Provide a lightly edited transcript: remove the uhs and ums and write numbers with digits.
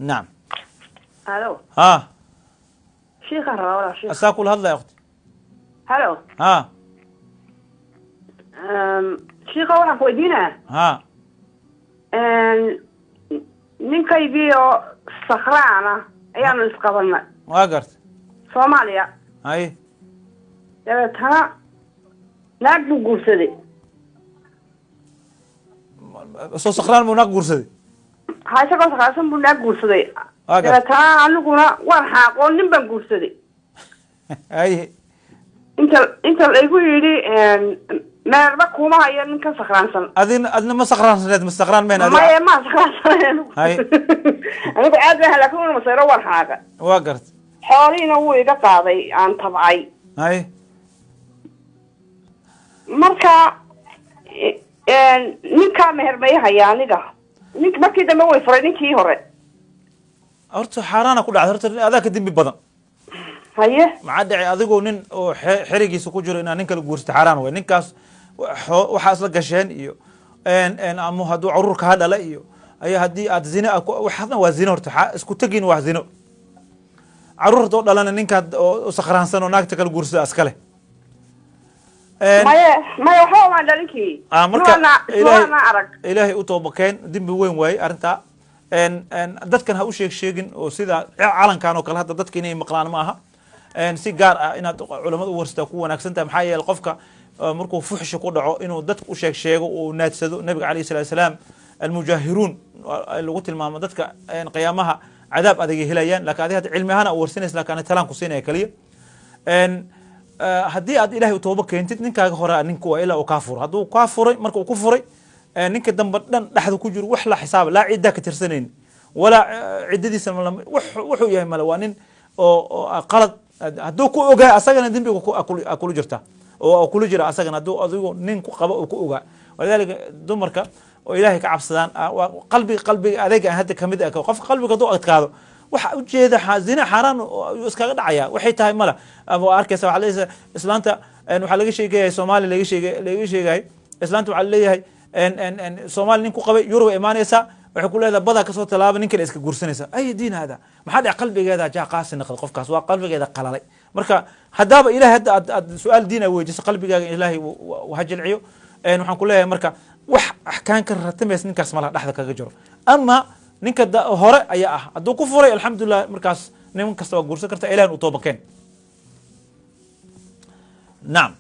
نعم. الو ها شيخ ولا شيخ اساكل هذا يا اختي. الو ها شيخ waxaan ku weydiinaa ها ninkaygiio sakhraana ayaanu isqabanay waa gartay Soomaaliya hay dabeetana naag buu guursaday soo sakraan buu naag guursaday isagoo sakhraansan buu naag guursaday waa gartay dabeetana aniguna waan xaaqoon nin baan guursaday hay inta laygu yidhi meerba kuma hayo ninkan sakhraansan adina ma sakraansaneed ma sakraan meen maya ma sakhraansan hay anigu aad baan laakiin una masayro waan xaaqa waa gartay xoolihiina wuu iga qaaday aan tabcay hay marka ninkaa meher may haya aniga markii dambe way furay ninkii hore horta xaaraana ku dhacday horta adaa ka dembi badan haye maxaa dhacay adigoo nin oo xerigiisa ku jiro inaad nin kala guursato xaaraan way ninkaas waxaa isla gasheen iyo ama hadduu caruurka ha dhala iyo ayaa haddii aad zina waxaasna waa zino horta isku tegin waa zino caruurta oo dhalana ninkaad oo sakhraansan oo naagta kala guursada askale maya waxba waan dhalinkii marka arag ilaahay u toobakeen dembi weyn waaye arrintaa dadkan ha u sheegin oo sida calankan oo kale hadda dadka inay maqlaan ma aha si gaar ah inaad culamada u warsataa ku wanaagsan tahay maxaa yeelay qofka markuu fuxshi ku dhaco inuu dadka u sheego oo naadsado nabiga calayhi salaatu wasalaam almujaahiruun lagu tilmaamo dadka qiyaamaha cadaab adag ay helayaan laakiin adiga hadda cilmi ahaan u warsanaysa laakiin aan talaan ku siinaya kaliya haddii aad ilaahay u tooba keentid ninkaaga hore ninku waa ilaa uu kaa furo hadduu kaa furay marka uu ku furay ninka dambe dhan dhexda ku jiro wax la xisaaba laa ciddaa ka tirsanayn walaa ciddadiisa wuxuu yahay male waa nin oo qalad hadduu ku ogaa asagana dembiga kula jirta oo kula jira asagana hadduu adigu nin ku qabo oo ku ogaa walidaalika dumarka oo ilaahay ka cabsadaan qalbiga adeeg aan hadda kamid ah qofka qalbiga hadduu adkaado waxa ujeeda zina xaaraan ayuu iskaga dhacaya waxay tahay mala ama arkaysa waxa leeyahay islaanta waxa laga sheegay Soomaali laga sheegay islaanta waxa leeyahay Soomaali nin ku qabay Yurub imaanaysa waxay ku leedahay bada ka soo talaaba ninka iska guursanaysa ay diin hada maxaa dhac qalbigeeda jaa qaasi noqday qofkaas waa qalbigeeda qalalay marka hadaba ilaahay hadda su'aal diin ay weydiiso qalbigaaga ilaahay waxa jilciyo waxaan ku leeyahay marka wax ahkaan ka ratameys ninkaas malaha dhaxda kaga jiro ama ninka hore ayaa ah hadduu ku furay alxamdulillah markaas nin kasta waa guursan karta ilaahay u toobakeen naam